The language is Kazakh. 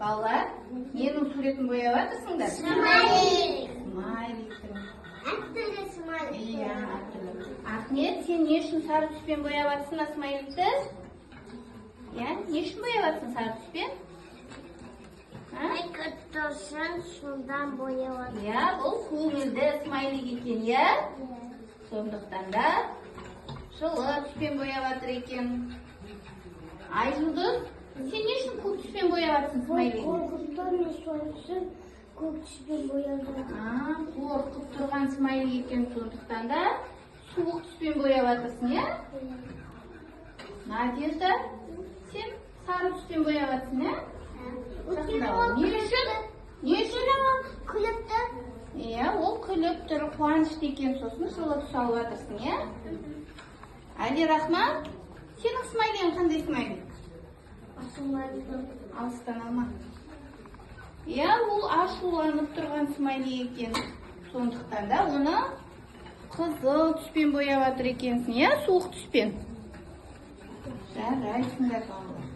Балалар, ненің суретін бояп жатырсыңдар? Смайлик. Смайликтің. Әртүрлі смайлик. Иә, әртүрлі. Ахмет, сен не үшін сары түспен бояп жатырсың смайликті? Иә, не үшін бояп жатырсың сары түспен? Айқаттасын шудан бояп жатыр. Иә, бұл көңілді смайлик екен, иә? Сондықтан да жылы түспен бояп жатыр екен. Айжұлдыз, сен не үшін көк түспен бояп жатырсың смайликті? Қорқыттан сосын көк түспен бояп жатыр. Қорқып тұрған смайлик екен, сондықтан да суық түспен бояп жатырсың, иә? Надежда, сен сары түспен бояп жатырсың, иә? Не үшін? Не үшін? Күліп тұр. Иә, ол күліп тұр, қуанышты екен, сосын жылы түс алып жатырсың, иә? Әли Рахман, сенің смайлигің қандай смайлик? Алыстан алма. Иә, ол ашуланып тұрған смайлик екен. Сондықтан да оны қызыл түспен бояп жатыр екенсің, иә? Суық түспен. Жарайсыңдар балалар.